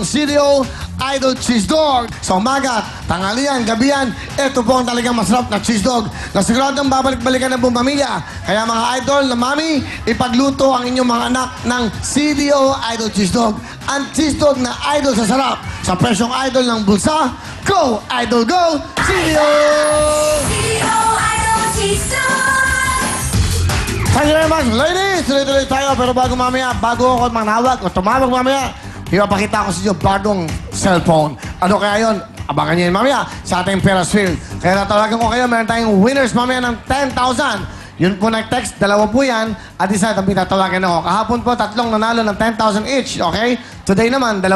CDO Idol Cheese Dog. Sa umaga, tanghalian, gabihan, ito po ang talagang masarap na cheese dog na siguradong babalik-balikan ng buong pamilya. Kaya mga idol na mami, ipagluto ang inyong mga anak ng CDO Idol Cheese Dog. Ang cheese dog na idol sa sarap. Sa presyong idol ng bulsa, go! Idol, go! CDO! CDO Idol Cheese Dog! Thank you very much, ladies! Tuloy-tuloy tayo, pero bago ako manawag o tumawag mamaya, ipapakita ko sa inyo bagong cellphone. Ano kaya yun? Abangan nyo yun mamaya sa ating Ferris wheel. Kaya natawagan ko kayo, meron tayong winners mamaya ng 10,000. Yun po nag-text, dalawa po yan, at isa itong tatawagan ako. Kahapon po, 3 nanalo ng 10,000 each, okay? Today naman, 2.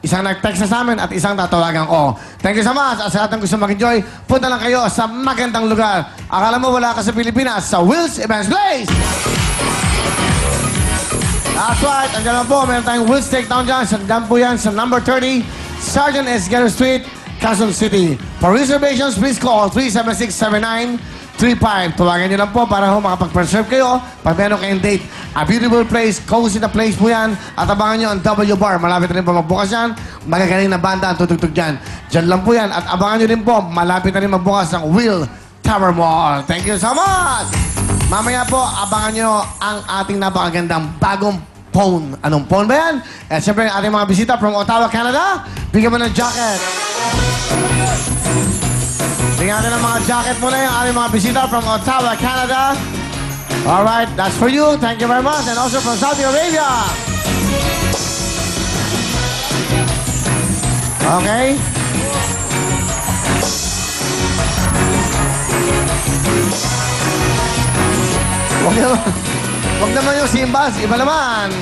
Isang nag-text na sa amin at isang tatawagan ko. Thank you so much. At sa lahat ng gusto mag-enjoy, punta lang kayo sa magandang lugar. Akala mo wala ka sa Pilipinas, sa Will's Events Place! That's right. Andiyan lang po. Meron tayong Will's Takedown dyan. Sandiyan po yan sa number 30, Sergeant Esguerro Street, Quezon City. For reservations, please call 376-7935. Tawagan nyo lang po para makapag-preserve kayo pag meron kayong date. A beautiful place, cozy na place po yan. At abangan nyo ang W Bar. Malapit na rin po magbukas yan. Magagaling na banda ang tutugtog dyan. Dyan lang po yan. At abangan nyo rin po, malapit na rin magbukas ang Will Tower Mall. Thank you so much! Mamaya po, abangan nyo ang ating napakagandang bagong phone. Anong phone ba yan? At siyempre, ating mga bisita from Ottawa, Canada. Bigyan mo ng jacket. Bigyan natin ng mga jacket muna yung ating mga bisita from Ottawa, Canada. Alright, that's for you. Thank you very much. And also from Saudi Arabia. Okay. Wag naman yung Simbas. Iba naman.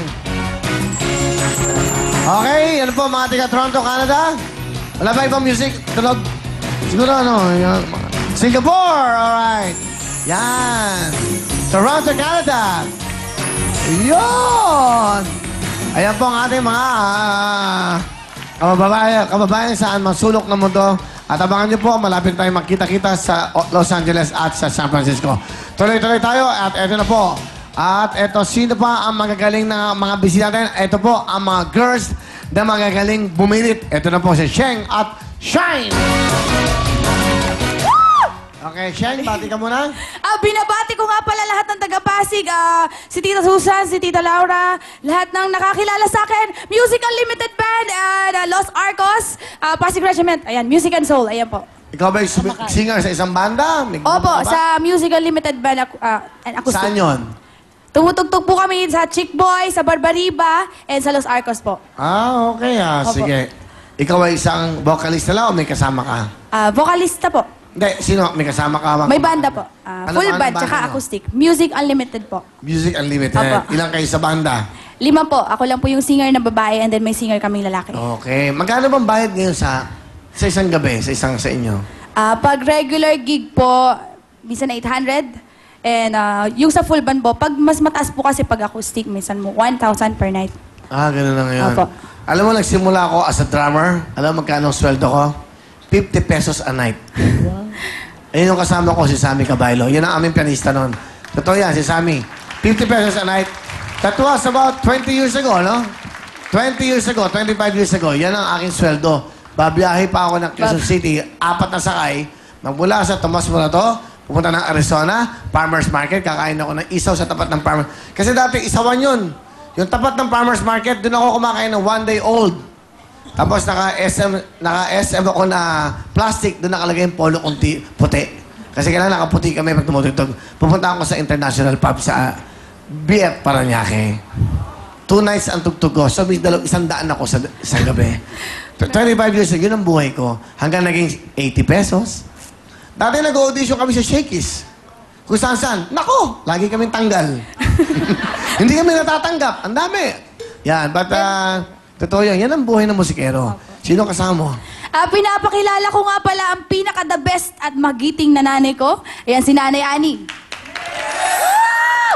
Okay, yan po mga taga Toronto, Canada. Wala ba ibang music? Tunog? Siguro ano? Yan. Singapore! Alright. Yan. Toronto, Canada. Yun! Ayan po ang ating mga kababayan saan masulok ng mundo. At abangan nyo po, malapit tayo magkita-kita sa Los Angeles at sa San Francisco. Tuloy-tuloy tayo at eto na po. At eto, sino pa ang magagaling na mga bisita natin? Eto po, ang mga girls na magagaling bumilit. Eto na po si Sheng at Shine! Okay, Sheng, bati ka muna. Binabati ko nga pala lahat ng taga-Pasig. Si Tita Susan, si Tita Laura, lahat ng nakakilala sa akin. Music Unlimited Band and Los Arcos, Pasig Regiment. Ayan, Music and Soul. Ayan po. Ikaw ba yung singer sa isang banda? May Opo, grupo ka ba? sa Music Unlimited Band and Acoustic. Saan yun? Tumutugtog po kami sa Chick Boy, sa Barbariba, and sa Los Arcos po. Okay. Opo. Sige. Ikaw ay isang vocalist na lang o may kasama ka? Vocalista po. Hindi, sino? May kasama ka? May banda po. Ano Full ba ang band, banda tsaka mo? acoustic. Music Unlimited po. Music Unlimited. Opo. Ilang kayo sa banda? 5 po. Ako lang po yung singer na babae and then may singer kaming lalaki. Okay. Magkano bang bayad ngayon sa isang gabi, sa inyo? Pag regular gig po, minsan 800. And yung sa full band po, pag mas mataas po kasi pag acoustic, minsan mo 1,000 per night. Ganun na ngayon. Opo. Alam mo, nagsimula ako as a drummer. Alam mo magkano ang sweldo ko? 50 pesos a night. Ayun yung kasama ko, si Sammy Cabaylo. Yun ang aming pianista noon. Totoo yan, si Sammy. 50 pesos a night. That was about 20 years ago, no? 20 years ago, 25 years ago. Yan ang aking sweldo. Babiyahe pa ako ng Quezon City, 4 na sakay. Magmula sa Tomas Morato, pupunta ng Arizona, Farmers Market, kakain ako ng isaw sa tapat ng Farmers. Kasi dati, isawan yun. Yung tapat ng Farmers Market, doon ako kumakain ng 1 day old. Tapos naka-SM ako na plastic, doon nakalagay yung polo puti. Kasi kailangan nakaputi kami pag tumutugtog. Pupunta ako sa international pub sa BF Paranaque. 2 nights ang tugtog ko. So, 100 ako sa gabi. 25 years ago, yun ang buhay ko. Hanggang naging 80 pesos. Dati nag-audition kami sa Shakey's. Kung saan-saan. Nako! Lagi kaming tanggal. Hindi kami natatanggap. Ang dami. Yan, but totoo yan. Yan ang buhay ng musikero. Sino kasama mo? Pinapakilala ko nga pala ang pinaka-the best at magiting na nanay ko. Ayan, si Nanay Ani.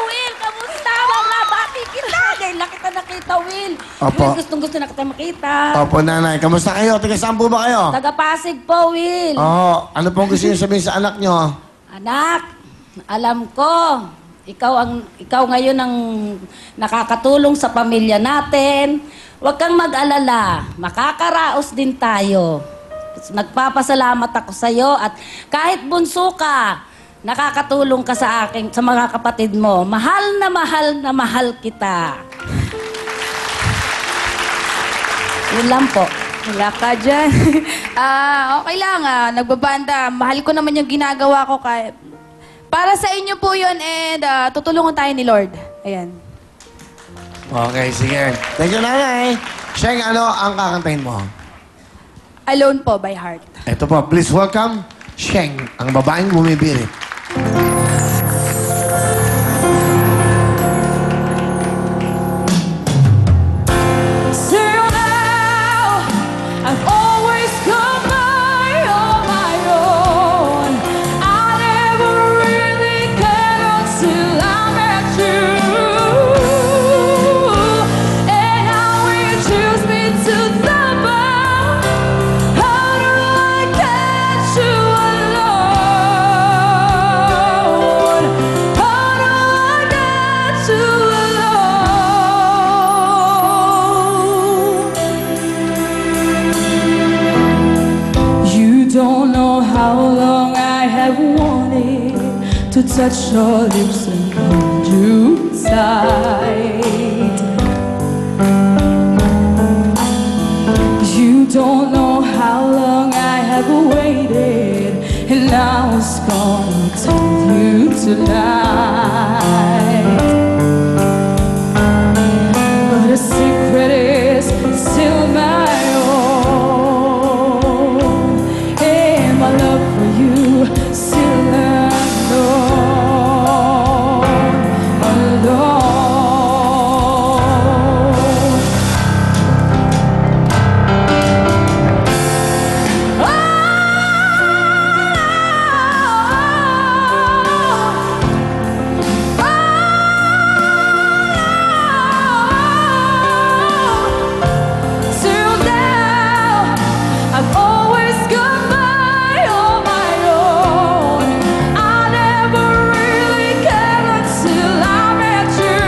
Will, kamusta? Mabati kita. Dahil nakita nakita, Will. Opo. Will, gustong-gusto na kita makita. Opo, nanay. Kamusta kayo? Taga saan po ba kayo? Taga-Pasig po, Will. Oo. Ano pong gusto niyo sabihin sa anak niyo? Anak, alam ko, ikaw ngayon ang nakakatulong sa pamilya natin. Huwag kang mag-alala. Makakaraos din tayo. Nagpapasalamat ako sa'yo at kahit bunso ka, nakakatulong ka sa akin, sa mga kapatid mo. Mahal na mahal kita. Yun lang po. Wala ka dyan. Okay lang. Nagbabanda. Mahal ko naman yung ginagawa ko. Para sa inyo po yun and tutulungan tayo ni Lord. Ayan. Okay, sige. Thank you, nanay. Sheng, ano ang kakantahin mo? Alone po by heart. Ito po, please welcome Sheng, ang babaeng bumibirit. Till now, I've always come by on my own. I never really cared until I met you. And now you choose me to the bone. How do I get you alone? How do I get you alone? You don't know how long I have wanted to touch your lips and hold you tight. You don't know how long I have waited, and I was gonna tell you tonight. But a secret is still my own, and my love for you still unknown, alone. Till now, I've always gone by on my own. I never really cared until I met you.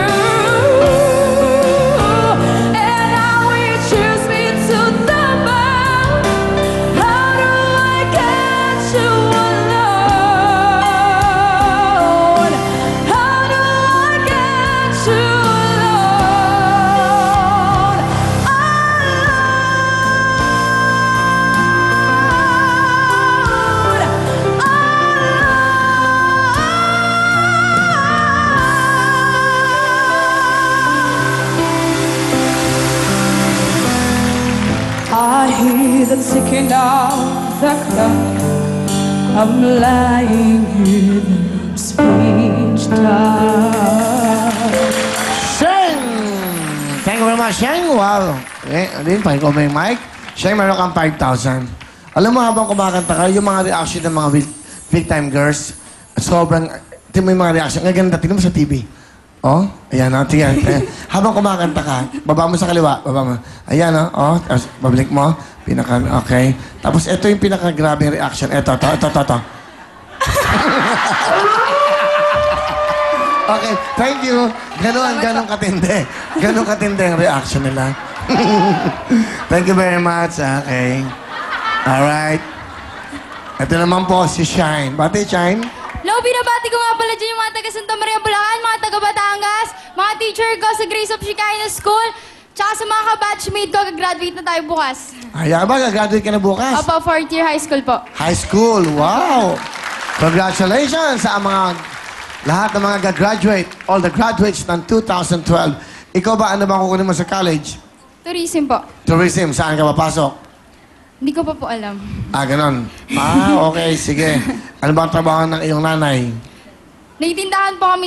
And now you choose me to the bone. How do I get you alone? How do I get you alone? I hear the ticking of the clock. I'm lying here, the speech time. Sheng! Thank you very much, Sheng. Wow. Din, pakiko mo yung mic. Sheng, meron kang 5,000. Alam mo, habang kumakanta ka, yung mga reaction ng mga big-time girls, sobrang, tingnan mo yung mga reaction. Ang ganda, tingnan mo sa TV. Oh, ayan, oh, tingnan. Habang kumakanta ka, baba mo sa kaliwa, baba mo. Ayan, oh, tapos babalik mo. Okay. Tapos ito yung pinaka-grabing reaction. Ito. Okay, thank you. Ganun katindi. Ganun katindi ang reaction nila. Thank you very much. Okay. Alright. Ito naman po si Shine. Bati, Shine? Hello, binabati ko nga pala dyan yung mga taga Santa Maria Bulacan, mga taga Batangas, mga teacher ko sa Grace of Shekinah School, tsaka sa mga ka-batchmate ko, gagraduate na tayo bukas. Ayan ba? Gagraduate ka na bukas? Opo, 4th year high school po. High school. Wow! Congratulations sa lahat ng mga gagraduate, all the graduates ng 2012. Ikaw ba, ano ba kukunin mo sa college? Tourism po. Tourism, saan ka papasok? Hindi ko pa po alam. Ganon. Okay, sige. Ano ba ang trabaho ng iyong nanay? Naitindahan po kami